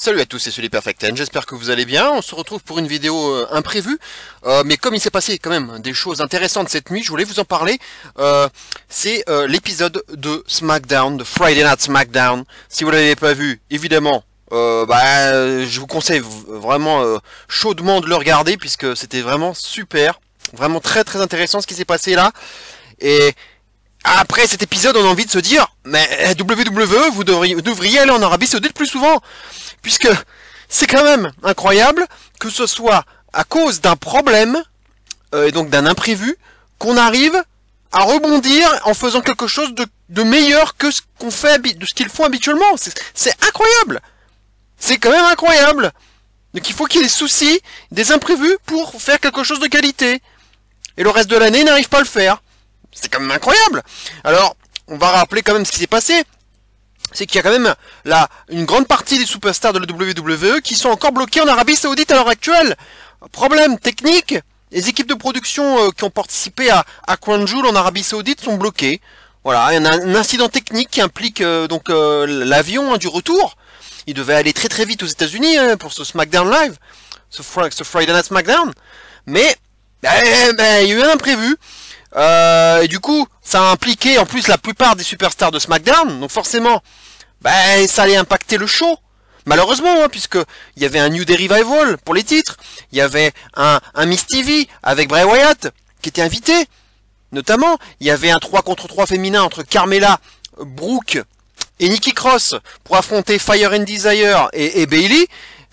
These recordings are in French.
Salut à tous, c'est Sully Perfect Ten, j'espère que vous allez bien. On se retrouve pour une vidéo imprévue, mais comme il s'est passé quand même des choses intéressantes cette nuit, je voulais vous en parler. C'est l'épisode de SmackDown, de Friday Night SmackDown. Si vous ne l'avez pas vu, évidemment, je vous conseille vraiment chaudement de le regarder, puisque c'était vraiment super, vraiment très très intéressant ce qui s'est passé là. Et après cet épisode, on a envie de se dire, mais WWE, vous devriez aller en Arabie Saoudite plus souvent, puisque c'est quand même incroyable que ce soit à cause d'un problème, et donc d'un imprévu, qu'on arrive à rebondir en faisant quelque chose de meilleur que ce qu'on fait, de ce qu'ils font habituellement. C'est incroyable. C'est quand même incroyable. Donc il faut qu'il y ait des soucis, des imprévus pour faire quelque chose de qualité. Et le reste de l'année, ils n'arrivent pas à le faire. C'est quand même incroyable. Alors, on va rappeler quand même ce qui s'est passé. C'est qu'il y a quand même là une grande partie des superstars de la WWE qui sont encore bloqués en Arabie Saoudite à l'heure actuelle. Problème technique, les équipes de production qui ont participé à Crown Jewel en Arabie Saoudite sont bloquées. Voilà, il y a un incident technique qui implique l'avion du retour. Il devait aller très très vite aux États-Unis pour ce SmackDown Live, ce Friday Night SmackDown. Mais il y a eu un imprévu. Et du coup, ça a impliqué en plus la plupart des superstars de SmackDown, donc forcément, ça allait impacter le show. Malheureusement, hein, puisque il y avait un New Day Revival pour les titres, il y avait un Miss TV avec Bray Wyatt qui était invité, notamment, il y avait un 3 contre 3 féminin entre Carmella, Brooke et Nikki Cross pour affronter Fire and Desire et Bayley.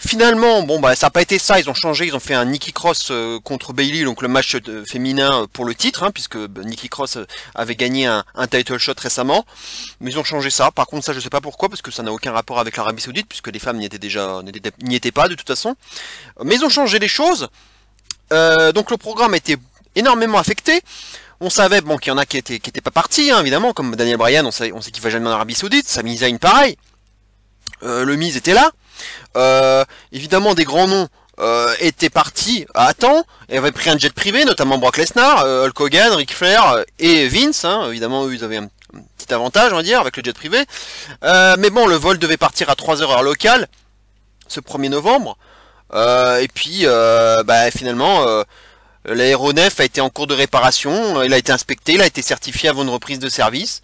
Finalement, ça n'a pas été ça, ils ont changé, ils ont fait un Nikki Cross contre Bayley, donc le match féminin pour le titre, hein, puisque Nikki Cross avait gagné un title shot récemment, mais ils ont changé ça. Par contre, ça je sais pas pourquoi, parce que ça n'a aucun rapport avec l'Arabie Saoudite, puisque les femmes n'y étaient pas de toute façon. Mais ils ont changé les choses, donc le programme a été énormément affecté. On savait qu'il y en a qui étaient pas partis, hein, évidemment, comme Daniel Bryan, on sait qu'il va jamais en Arabie Saoudite, Sami Zayn pareil, le Miz était là. Évidemment des grands noms étaient partis à temps et avaient pris un jet privé, notamment Brock Lesnar, Hulk Hogan, Ric Flair et Vince, hein. Évidemment eux, ils avaient un petit avantage on va dire avec le jet privé, mais bon, le vol devait partir à 3h heure locale ce 1er novembre, et puis finalement l'aéronef a été en cours de réparation, il a été inspecté, il a été certifié avant une reprise de service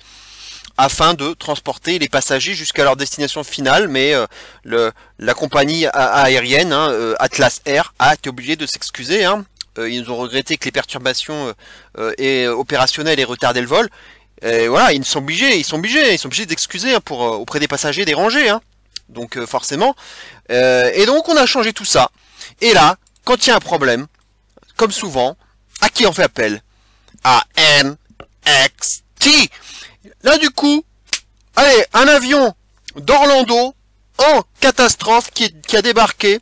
afin de transporter les passagers jusqu'à leur destination finale, mais la compagnie aérienne, hein, Atlas Air, a été obligée de s'excuser. Hein. Ils ont regretté que les perturbations opérationnelles aient retardé le vol. Et voilà, ils sont obligés d'excuser hein, auprès des passagers dérangés. Hein. Donc forcément. Et donc on a changé tout ça. Et là, quand il y a un problème, comme souvent, à qui on fait appel? À NXT. Là du coup, allez, un avion d'Orlando en catastrophe qui a débarqué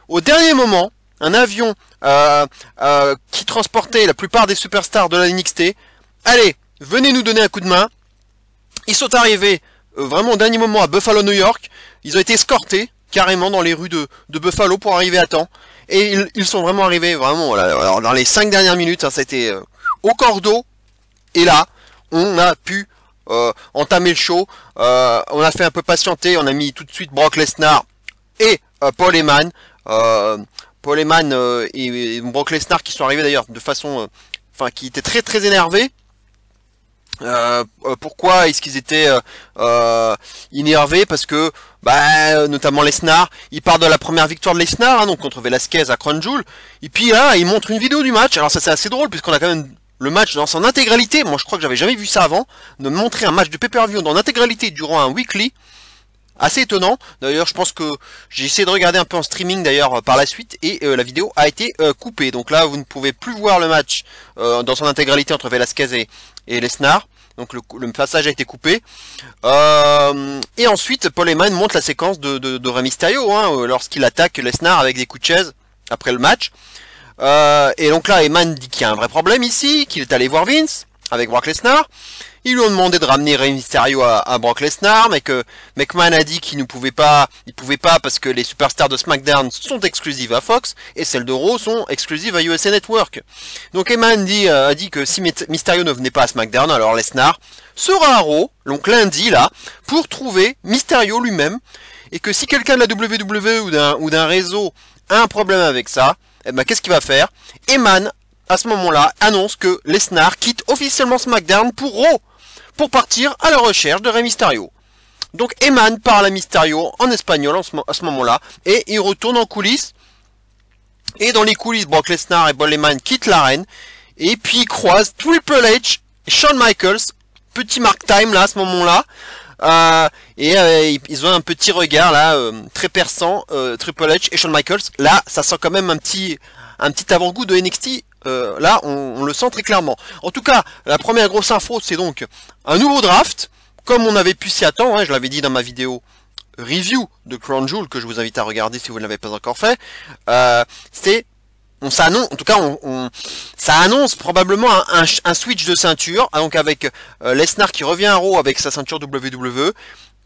au dernier moment, un avion qui transportait la plupart des superstars de la NXT. Allez, venez nous donner un coup de main. Ils sont arrivés vraiment au dernier moment à Buffalo, New York. Ils ont été escortés carrément dans les rues de Buffalo pour arriver à temps. Et ils sont vraiment arrivés voilà, alors, dans les 5 dernières minutes, hein, ça a été au cordeau. Et là, on a pu entamer le show, on a fait un peu patienter, on a mis tout de suite Brock Lesnar et Paul Heyman. Paul Heyman et Brock Lesnar qui sont arrivés d'ailleurs de façon, qui étaient très très énervés. Pourquoi est-ce qu'ils étaient énervés? Parce que notamment Lesnar, il part de la première victoire de Lesnar, hein, donc contre Velasquez à Crown Jewel, et puis là il montre une vidéo du match. Alors ça c'est assez drôle puisqu'on a quand même le match dans son intégralité. Moi je crois que j'avais jamais vu ça avant, de montrer un match de pay-per-view dans l'intégralité durant un weekly. Assez étonnant. D'ailleurs je pense que j'ai essayé de regarder un peu en streaming d'ailleurs par la suite, et la vidéo a été coupée. Donc là vous ne pouvez plus voir le match dans son intégralité entre Velasquez et Lesnar. Donc le passage a été coupé. Et ensuite Paul Heyman montre la séquence de Rey Mysterio, hein, lorsqu'il attaque Lesnar avec des coups de chaise après le match. Et donc là, Heyman dit qu'il y a un vrai problème ici, qu'il est allé voir Vince avec Brock Lesnar. Ils lui ont demandé de ramener Rey Mysterio à Brock Lesnar, mais que McMahon a dit qu'il ne pouvait pas, parce que les superstars de SmackDown sont exclusives à Fox et celles de Raw sont exclusives à USA Network. Donc Heyman a dit que si Mysterio ne venait pas à SmackDown, alors Lesnar sera à Raw, donc lundi là, pour trouver Mysterio lui-même et que si quelqu'un de la WWE ou d'un réseau a un problème avec ça, eh ben, qu'est-ce qu'il va faire? Eman, à ce moment-là, annonce que Lesnar quitte officiellement SmackDown pour Raw, pour partir à la recherche de Rey Mysterio. Donc Eman parle à Mysterio en espagnol à ce moment-là, et il retourne en coulisses. Et dans les coulisses, Brock Lesnar et Paul Heyman quittent l'arène, et puis ils croisent Triple H et Shawn Michaels, petit mark time là à ce moment-là. Ils ont un petit regard là très perçant, Triple H et Shawn Michaels. Là, ça sent quand même un petit avant-goût de NXT. Là, on le sent très clairement. En tout cas, la première grosse info, c'est donc un nouveau draft, comme on avait pu s'y attendre. Hein, je l'avais dit dans ma vidéo review de Crown Jewel que je vous invite à regarder si vous ne l'avez pas encore fait. Ça annonce probablement un switch de ceinture, donc avec Lesnar qui revient à Raw avec sa ceinture WWE,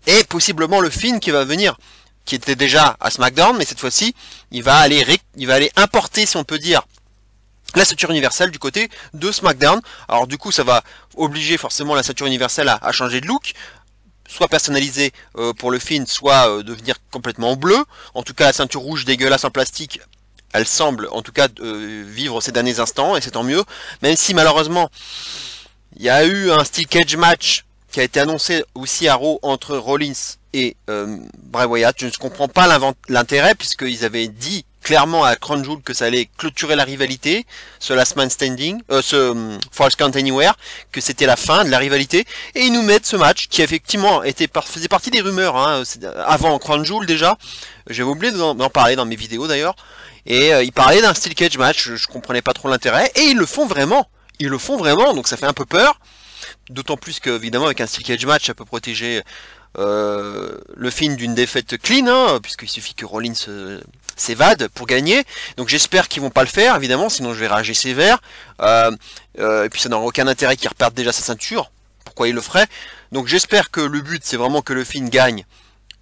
et possiblement le Finn qui va venir, qui était déjà à SmackDown, mais cette fois-ci, il va aller importer, si on peut dire, la ceinture universelle du côté de SmackDown. Alors du coup, ça va obliger forcément la ceinture universelle à changer de look, soit personnalisée pour le Finn, soit devenir complètement en bleu. En tout cas, la ceinture rouge dégueulasse en plastique, elle semble en tout cas vivre ces derniers instants, et c'est tant mieux, même si malheureusement il y a eu un Steel Cage match qui a été annoncé aussi à Raw entre Rollins et Bray Wyatt. Je ne comprends pas l'intérêt, puisqu'ils avaient dit clairement à Crown Jewel que ça allait clôturer la rivalité, ce Last Man Standing, ce Falls Count Anywhere, que c'était la fin de la rivalité, et ils nous mettent ce match qui effectivement faisait partie des rumeurs, hein, avant Crown Jewel déjà. J'avais oublié d'en parler dans mes vidéos d'ailleurs. Et ils parlaient d'un Steel Cage match, je comprenais pas trop l'intérêt, et ils le font vraiment, donc ça fait un peu peur, d'autant plus que évidemment avec un Steel Cage match, ça peut protéger le Finn d'une défaite clean, hein, puisqu'il suffit que Rollins s'évade pour gagner, donc j'espère qu'ils vont pas le faire, évidemment, sinon je vais rager sévère, et puis ça n'aura aucun intérêt qu'il reperde déjà sa ceinture, pourquoi il le ferait? Donc j'espère que le but c'est vraiment que le Finn gagne,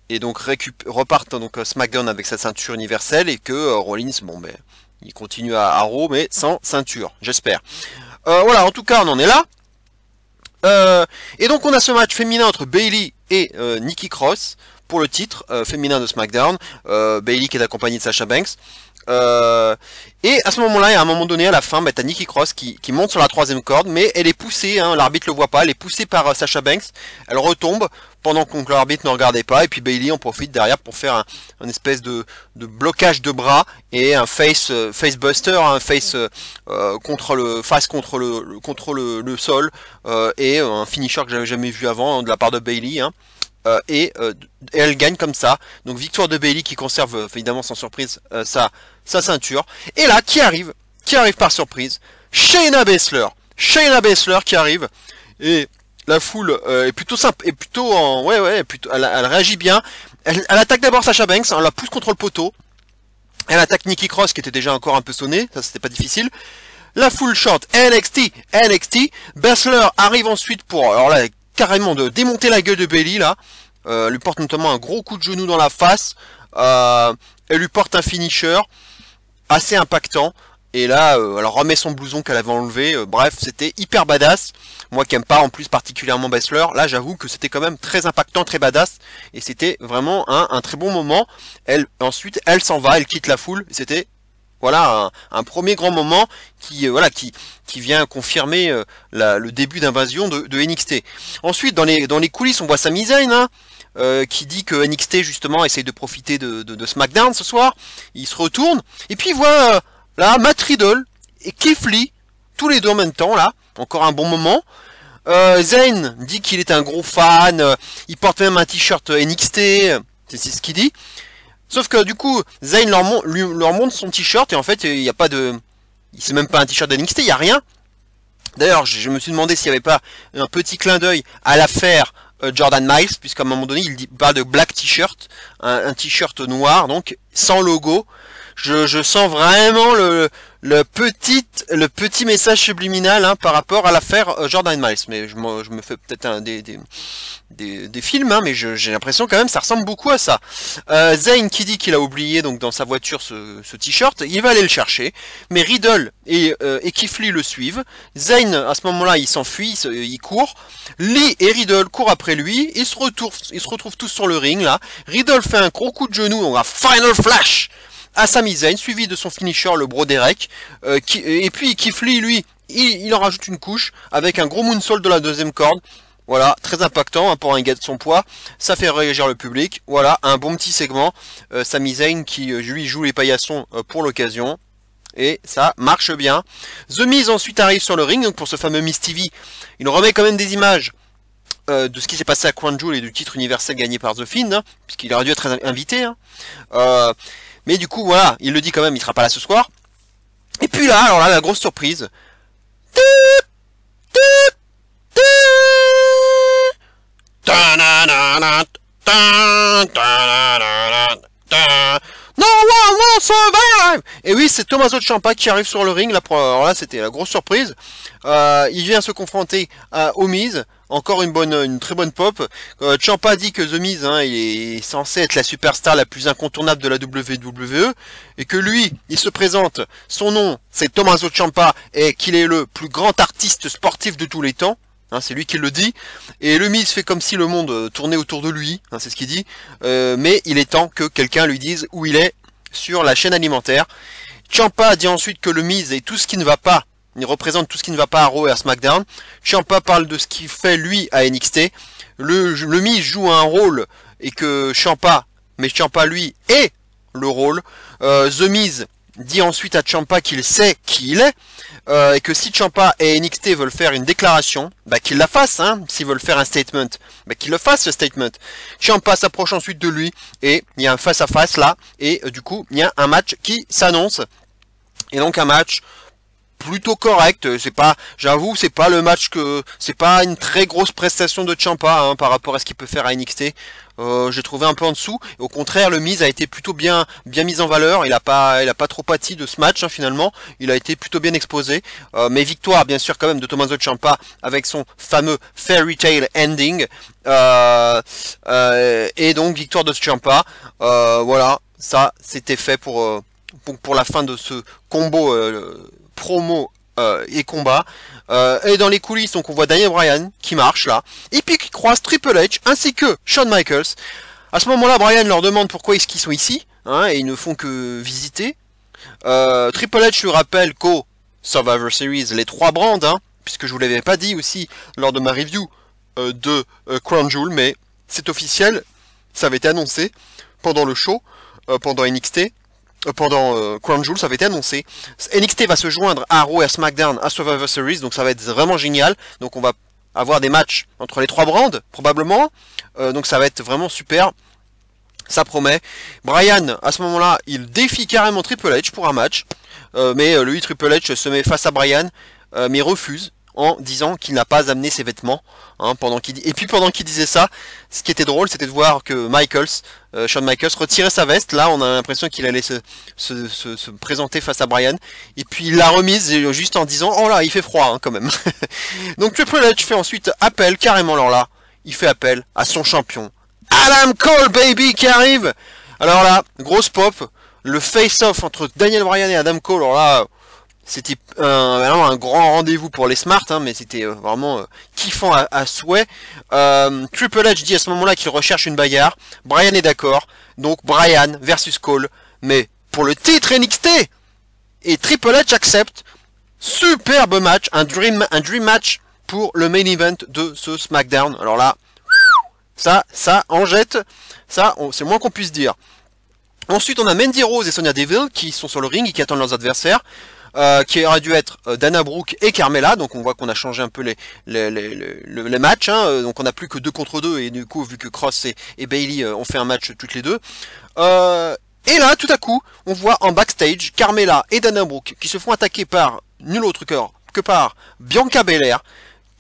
et donc repartent donc SmackDown avec sa ceinture universelle, et que Rollins, bon ben, il continue à Raw, mais sans ceinture, j'espère. Voilà, en tout cas, on en est là. Et donc on a ce match féminin entre Bayley et Nikki Cross pour le titre féminin de SmackDown. Bayley qui est accompagnée de Sasha Banks. Et à ce moment-là, et à un moment donné, à la fin, t'as Nikki Cross qui monte sur la troisième corde, mais elle est poussée, hein, l'arbitre le voit pas, elle est poussée par Sasha Banks, elle retombe pendant que l'arbitre ne regardait pas, et puis Bayley en profite derrière pour faire un espèce de blocage de bras et un face buster, un face contre le sol, et un finisher que j'avais jamais vu avant, hein, de la part de Bayley, hein. Et elle gagne comme ça. Donc victoire de Bayley qui conserve évidemment sans surprise sa ceinture. Et là, qui arrive par surprise? Shayna Baszler qui arrive. Et la foule est plutôt simple, et plutôt en elle réagit bien. Elle attaque d'abord Sasha Banks, on la pousse contre le poteau. Elle attaque Nikki Cross qui était déjà encore un peu sonné, ça c'était pas difficile. La foule chante NXT. Baszler arrive ensuite pour, alors là, carrément de démonter la gueule de Bayley là, lui porte notamment un gros coup de genou dans la face, elle lui porte un finisher assez impactant, et là elle remet son blouson qu'elle avait enlevé, bref c'était hyper badass, moi qui aime pas en plus particulièrement Baszler, là j'avoue que c'était quand même très impactant, très badass, et c'était vraiment un très bon moment. Ensuite elle s'en va, elle quitte la foule, c'était voilà un premier grand moment qui vient confirmer le début d'invasion de NXT. Ensuite dans les coulisses on voit Sami Zayn, hein, qui dit que NXT justement essaye de profiter de SmackDown ce soir. Il se retourne et puis il voit là Matt Riddle et Keith Lee, tous les deux en même temps là, encore un bon moment. Zayn dit qu'il est un gros fan, il porte même un t-shirt NXT, c'est ce qu'il dit. Sauf que du coup, Zayn leur montre son t-shirt et en fait, il n'y a pas de... C'est même pas un t-shirt d'NXT, il n'y a rien. D'ailleurs, je me suis demandé s'il n'y avait pas un petit clin d'œil à l'affaire Jordan Miles, puisqu'à un moment donné, il parle de black t-shirt, un t-shirt noir, donc sans logo. Je sens vraiment le petit message subliminal hein, par rapport à l'affaire Jordan Miles. Mais je me fais peut-être des films, hein, mais j'ai l'impression quand même ça ressemble beaucoup à ça. Zayn qui dit qu'il a oublié donc dans sa voiture ce t-shirt, il va aller le chercher, mais Riddle et Keith Lee le suivent. Zayn à ce moment-là il s'enfuit, il court. Lee et Riddle courent après lui, ils se retrouvent tous sur le ring là. Riddle fait un gros coup de genou, on a Final Flash à Sami Zayn, suivi de son finisher le Broderek, et puis Keith Lee lui il en rajoute une couche avec un gros moonsault de la deuxième corde. Voilà, très impactant hein, pour un gars de son poids, ça fait réagir le public. Voilà, un bon petit segment, Sami Zayn qui lui joue les paillassons pour l'occasion. Et ça marche bien. The Miz ensuite arrive sur le ring, donc pour ce fameux Miz TV, il remet quand même des images de ce qui s'est passé à Crown Jewel et du titre universel gagné par The Fiend, hein, puisqu'il aurait dû être invité. Hein. Mais du coup, voilà, il le dit quand même, il sera pas là ce soir. Et puis là, alors là, la grosse surprise. No one will survive. Et oui, c'est Tommaso Ciampa qui arrive sur le ring. Là, alors là, c'était la grosse surprise. Il vient se confronter au Miz. Encore une très bonne pop. Ciampa dit que The Miz, hein, il est censé être la superstar la plus incontournable de la WWE et que lui, il se présente. Son nom, c'est Tommaso Ciampa et qu'il est le plus grand artiste sportif de tous les temps. Hein, c'est lui qui le dit. Et le Miz fait comme si le monde tournait autour de lui. Hein, c'est ce qu'il dit. Mais il est temps que quelqu'un lui dise où il est sur la chaîne alimentaire. Ciampa dit ensuite que le Miz est tout ce qui ne va pas. Il représente tout ce qui ne va pas à Raw et à SmackDown. Ciampa parle de ce qu'il fait lui à NXT. Le Miz joue un rôle et que Ciampa lui est le rôle. The Miz dit ensuite à Ciampa qu'il sait qui il est. Et que si Ciampa et NXT veulent faire une déclaration, bah qu'ils la fassent, hein. S'ils veulent faire un statement, bah qu'ils le fassent ce statement. Ciampa s'approche ensuite de lui et il y a un face à face là et du coup il y a un match qui s'annonce. Et donc un match plutôt correct, c'est pas, j'avoue, c'est pas le match c'est pas une très grosse prestation de Ciampa hein, par rapport à ce qu'il peut faire à NXT. J'ai trouvé un peu en dessous. Au contraire, le Miz a été plutôt bien mis en valeur. Il a pas trop pâti de ce match hein, finalement. Il a été plutôt bien exposé. Mais victoire, bien sûr, quand même de Tommaso Ciampa avec son fameux Fairy Tale Ending. Et donc victoire de Ciampa. Voilà, ça c'était fait pour la fin de ce combo. Promo et combat. Et dans les coulisses, donc on voit Daniel Bryan qui marche là, et puis qui croise Triple H ainsi que Shawn Michaels. À ce moment-là, Bryan leur demande pourquoi est-ce qu'ils sont ici, hein, et ils ne font que visiter. Triple H lui rappelle qu'au Survivor Series, les 3 brands, hein, puisque je vous l'avais pas dit aussi lors de ma review de Crown Jewel, mais c'est officiel, ça avait été annoncé pendant le show, pendant NXT. Pendant Crown Jewel, ça avait été annoncé. NXT va se joindre à Raw et à SmackDown à Survivor Series, donc ça va être vraiment génial. Donc on va avoir des matchs entre les 3 brands, probablement. Donc ça va être vraiment super. Ça promet. Bryan, à ce moment-là, il défie carrément Triple H pour un match. Mais lui, Triple H se met face à Bryan, mais refuse en disant qu'il n'a pas amené ses vêtements. Hein, pendant qu'il disait ça, ce qui était drôle, c'était de voir que Shawn Michaels retirait sa veste. Là, on a l'impression qu'il allait se présenter face à Bryan. Et puis il l'a remise juste en disant « Oh là, il fait froid hein, quand même ». Donc Triple H fait ensuite appel, carrément alors là, il fait appel à son champion. Adam Cole, baby, qui arrive. Alors là, grosse pop, le face-off entre Daniel Bryan et Adam Cole, alors là... C'était vraiment un grand rendez-vous pour les Smart, hein, mais c'était vraiment kiffant à souhait. Triple H dit à ce moment-là qu'il recherche une bagarre. Bryan est d'accord. Donc Bryan versus Cole. Mais pour le titre NXT. Et Triple H accepte. Superbe match. Un dream match pour le main event de ce SmackDown. Alors là, ça en jette. Ça, c'est moins qu'on puisse dire. Ensuite, on a Mandy Rose et Sonya Deville qui sont sur le ring et qui attendent leurs adversaires. Qui aurait dû être Dana Brooke et Carmella, donc on voit qu'on a changé un peu les matchs, hein, donc on n'a plus que 2 contre 2, et du coup vu que Cross et Bayley ont fait un match toutes les deux, et là tout à coup on voit en backstage Carmella et Dana Brooke qui se font attaquer par nul autre que par Bianca Belair,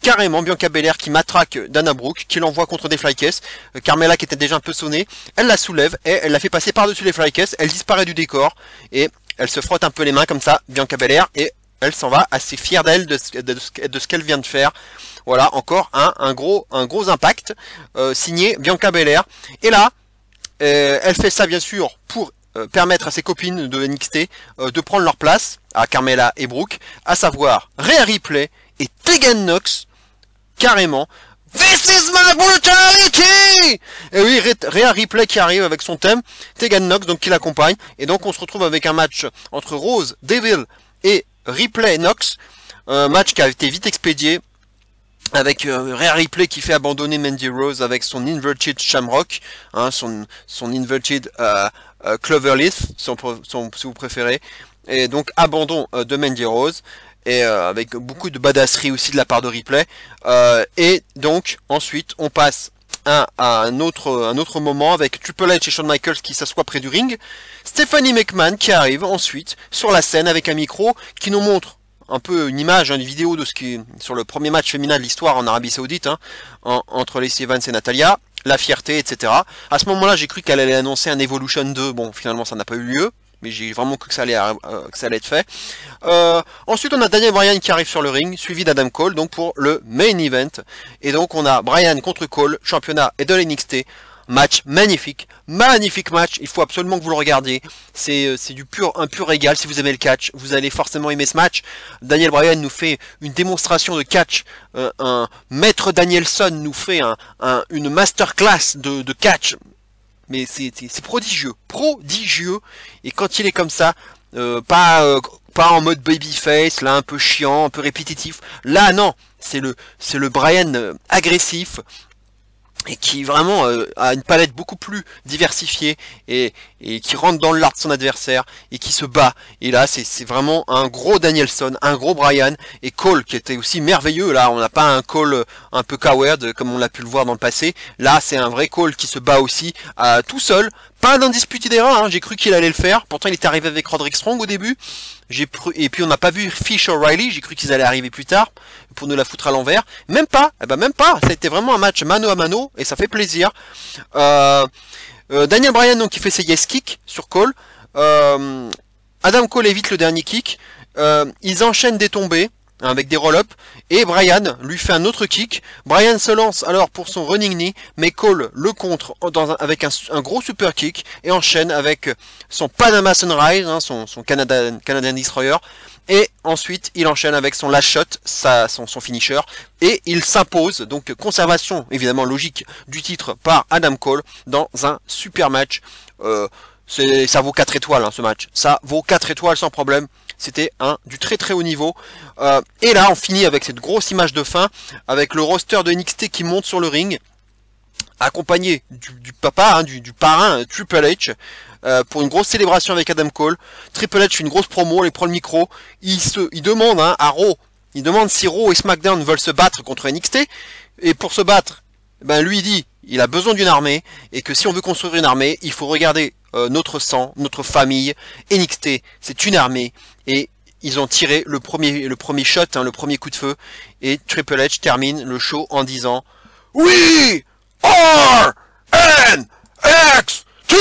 carrément Bianca Belair qui matraque Dana Brooke, qui l'envoie contre des flycases. Carmella qui était déjà un peu sonnée, elle la soulève et elle la fait passer par-dessus les flycases, elle disparaît du décor et elle se frotte un peu les mains comme ça, Bianca Belair, et elle s'en va assez fière d'elle de ce qu'elle vient de faire. Voilà, encore un gros impact signé Bianca Belair. Et là, elle fait ça bien sûr pour permettre à ses copines de NXT de prendre leur place, à Carmella et Brooke, à savoir Rhea Ripley et Tegan Nox, carrément. This is my brutality! Et oui, Rhea Ripley qui arrive avec son thème, Tegan Nox donc qui l'accompagne, et donc on se retrouve avec un match entre Rose, Devil et Ripley Nox, match qui a été vite expédié, avec Rhea Ripley qui fait abandonner Mandy Rose avec son Inverted Shamrock, hein, son Inverted Cloverleaf, si vous préférez, et donc abandon de Mandy Rose, et avec beaucoup de badasserie aussi de la part de Ripley, et donc ensuite on passe à un autre moment avec Triple H et Shawn Michaels qui s'assoient près du ring, Stephanie McMahon qui arrive ensuite sur la scène avec un micro qui nous montre un peu une image, une vidéo de ce qui est sur le premier match féminin de l'histoire en Arabie Saoudite, hein, entre Lacey Evans et Natalya, la fierté, etc. À ce moment-là, j'ai cru qu'elle allait annoncer un Evolution 2. Bon, finalement, ça n'a pas eu lieu, mais j'ai vraiment cru que ça allait être fait. Ensuite, on a Daniel Bryan qui arrive sur le ring, suivi d'Adam Cole, donc pour le main event. Et donc, on a Bryan contre Cole, championnat et de l'NXT. Match magnifique, magnifique match, il faut absolument que vous le regardiez, c'est un pur régal. Si vous aimez le catch, vous allez forcément aimer ce match. Daniel Bryan nous fait une démonstration de catch, un maître Danielson nous fait une masterclass de catch, mais c'est prodigieux, et quand il est comme ça, pas en mode babyface, là un peu chiant, un peu répétitif, là non, c'est le Bryan agressif, et qui vraiment a une palette beaucoup plus diversifiée et qui rentre dans l'art de son adversaire et qui se bat. Et là, c'est vraiment un gros Danielson, un gros Bryan, et Cole qui était aussi merveilleux. Là, on n'a pas un Cole un peu coward comme on l'a pu le voir dans le passé. Là, c'est un vrai Cole qui se bat aussi tout seul. Pas d'indisputé d'erreur, hein. J'ai cru qu'il allait le faire. Pourtant, il était arrivé avec Roderick Strong au début. Et puis on n'a pas vu Fish O'Reilly, j'ai cru qu'ils allaient arriver plus tard pour nous la foutre à l'envers. Même pas, même pas. Ça a été vraiment un match mano à mano et ça fait plaisir. Daniel Bryan donc qui fait ses yes kicks sur Cole. Adam Cole évite le dernier kick. Ils enchaînent des tombées avec des roll-up et Bryan lui fait un autre kick. Bryan se lance alors pour son running knee, mais Cole le contre avec un gros super kick et enchaîne avec son Panama Sunrise, hein, son Canadian Destroyer, et ensuite il enchaîne avec son last shot, son finisher, et il s'impose, donc conservation évidemment logique du titre par Adam Cole dans un super match. Ça vaut 4 étoiles, hein, ce match, ça vaut 4 étoiles sans problème. C'était du très très haut niveau. Et là, on finit avec cette grosse image de fin, avec le roster de NXT qui monte sur le ring, accompagné du papa, hein, du parrain Triple H, pour une grosse célébration avec Adam Cole. Triple H fait une grosse promo, il prend le micro, il demande à Raw, il demande si Raw et SmackDown veulent se battre contre NXT, et pour se battre, lui dit, il a besoin d'une armée, et que si on veut construire une armée, il faut regarder notre sang, notre famille. NXT, c'est une armée, et ils ont tiré le premier shot, hein, le premier coup de feu, et Triple H termine le show en disant We are NXT.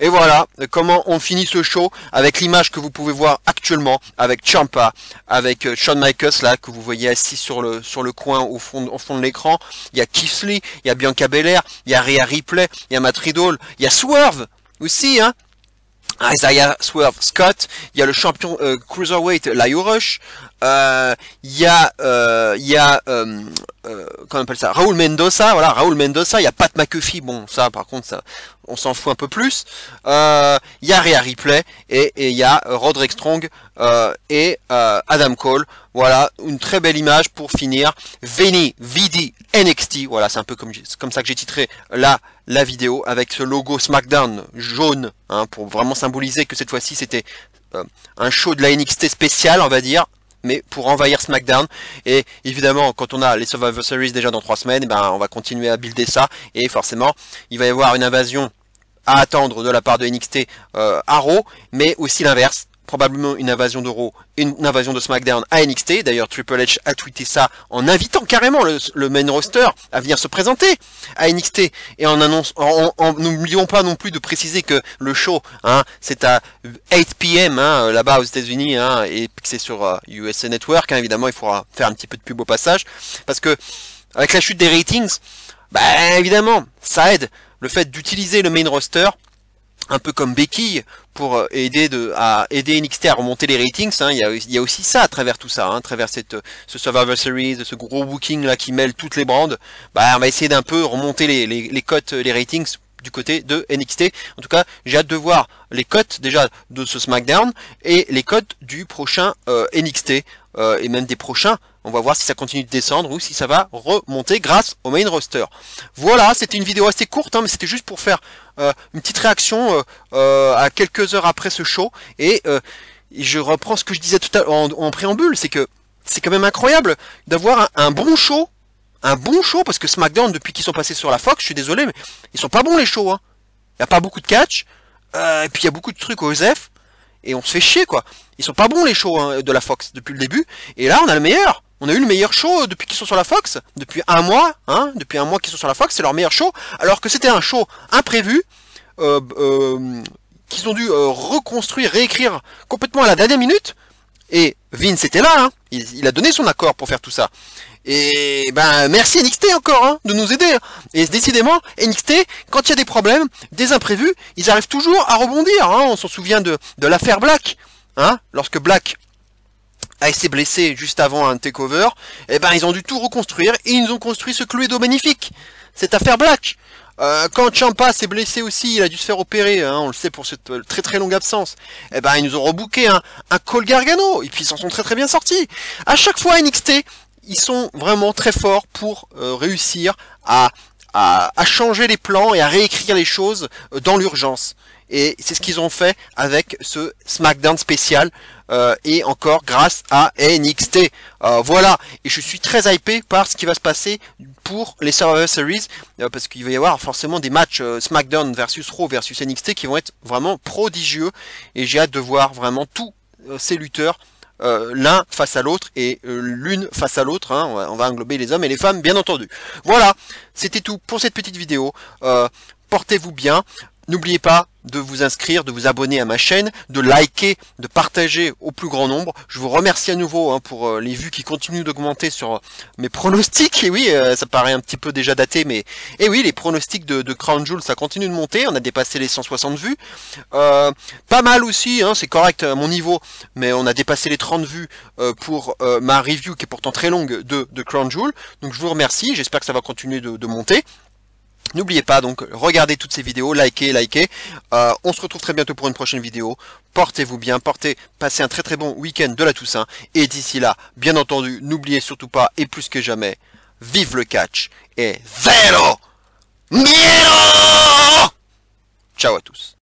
Et voilà comment on finit ce show avec l'image que vous pouvez voir actuellement avec Ciampa, avec Shawn Michaels là que vous voyez assis sur le coin au fond de l'écran. Il y a Keith Lee, il y a Bianca Belair, il y a Rhea Ripley, il y a Matt Riddle, il y a Swerve aussi, hein. Isaiah Swerve Scott, il y a le champion Cruiserweight Lio Rush, il y a comment on appelle ça, Raúl Mendoza, voilà, Raúl Mendoza, il y a Pat McAfee, bon ça par contre ça on s'en fout un peu plus, il y a Rhea Ripley et il y a Roderick Strong et Adam Cole. Voilà, une très belle image pour finir. Veni Vidi NXT, voilà, c'est un peu comme ça que j'ai titré la vidéo, avec ce logo SmackDown jaune, hein, pour vraiment symboliser que cette fois-ci c'était un show de la NXT spécial, on va dire, mais pour envahir SmackDown. Et évidemment, quand on a les Survivor Series déjà dans 3 semaines, on va continuer à builder ça, et forcément, il va y avoir une invasion à attendre de la part de NXT à Raw, mais aussi l'inverse. probablement une invasion de Raw et une invasion de SmackDown à NXT. D'ailleurs, Triple H a tweeté ça en invitant carrément le main roster à venir se présenter à NXT et n'oublions pas non plus de préciser que le show, hein, c'est à 8 p.m. Hein, là-bas aux États-Unis, hein, et que c'est sur USA Network. Hein, évidemment, il faudra faire un petit peu de pub au passage parce que avec la chute des ratings, bah évidemment, ça aide le fait d'utiliser le main roster un peu comme béquille pour aider NXT à remonter les ratings. Hein. Il y a aussi ça à travers tout ça, hein, à travers ce Survivor Series, ce gros booking là qui mêle toutes les brands. Bah, on va essayer d'un peu remonter les cotes, les ratings du côté de NXT. En tout cas, j'ai hâte de voir les cotes déjà de ce SmackDown et les cotes du prochain NXT et même des prochains. On va voir si ça continue de descendre ou si ça va remonter grâce au main roster. Voilà, c'était une vidéo assez courte, hein, mais c'était juste pour faire une petite réaction à quelques heures après ce show. Et je reprends ce que je disais tout à l'heure en préambule, c'est que c'est quand même incroyable d'avoir un bon show. Un bon show, parce que SmackDown, depuis qu'ils sont passés sur la Fox, je suis désolé, mais ils sont pas bons les shows. Hein. Il n'y a pas beaucoup de catch, et puis il y a beaucoup de trucs au OSF, et on se fait chier, quoi. Ils sont pas bons les shows, hein, de la Fox depuis le début, et là on a le meilleur. On a eu le meilleur show depuis qu'ils sont sur la Fox, depuis un mois, hein, depuis un mois qu'ils sont sur la Fox, c'est leur meilleur show, alors que c'était un show imprévu, qu'ils ont dû reconstruire, réécrire complètement à la dernière minute, et Vince était là, hein, il a donné son accord pour faire tout ça. Et ben merci NXT encore, hein, de nous aider. Et décidément, NXT, quand il y a des problèmes, des imprévus, ils arrivent toujours à rebondir. Hein. On s'en souvient de l'affaire Black, hein, lorsque Black a été blessé juste avant un takeover, et ben ils ont dû tout reconstruire et ils nous ont construit ce Cluedo magnifique. Cette affaire Black. Quand Ciampa s'est blessé aussi, il a dû se faire opérer, hein, on le sait pour cette très très longue absence. Et ben ils nous ont rebooké un Cole Gargano et puis ils s'en sont très très bien sortis. À chaque fois NXT, ils sont vraiment très forts pour réussir à changer les plans et à réécrire les choses dans l'urgence. Et c'est ce qu'ils ont fait avec ce SmackDown spécial et encore grâce à NXT. Voilà, et je suis très hypé par ce qui va se passer pour les Survivor Series parce qu'il va y avoir forcément des matchs SmackDown versus Raw versus NXT qui vont être vraiment prodigieux et j'ai hâte de voir vraiment tous ces lutteurs l'un face à l'autre et l'une face à l'autre, hein, on va englober les hommes et les femmes bien entendu. Voilà, c'était tout pour cette petite vidéo, portez-vous bien, n'oubliez pas de vous inscrire, de vous abonner à ma chaîne, de liker, de partager au plus grand nombre. Je vous remercie à nouveau, hein, pour les vues qui continuent d'augmenter sur mes pronostics. Et oui, ça paraît un petit peu déjà daté, mais et oui, les pronostics de Crown Jewel, ça continue de monter. On a dépassé les 160 vues. Pas mal aussi, hein, c'est correct à mon niveau, mais on a dépassé les 30 vues pour ma review qui est pourtant très longue de Crown Jewel. Donc je vous remercie, j'espère que ça va continuer de monter. N'oubliez pas donc, regardez toutes ces vidéos, likez. On se retrouve très bientôt pour une prochaine vidéo. Portez-vous bien, passez un très très bon week-end de la Toussaint. Et d'ici là, bien entendu, n'oubliez surtout pas, et plus que jamais, vive le catch et zéro miedo! Ciao à tous.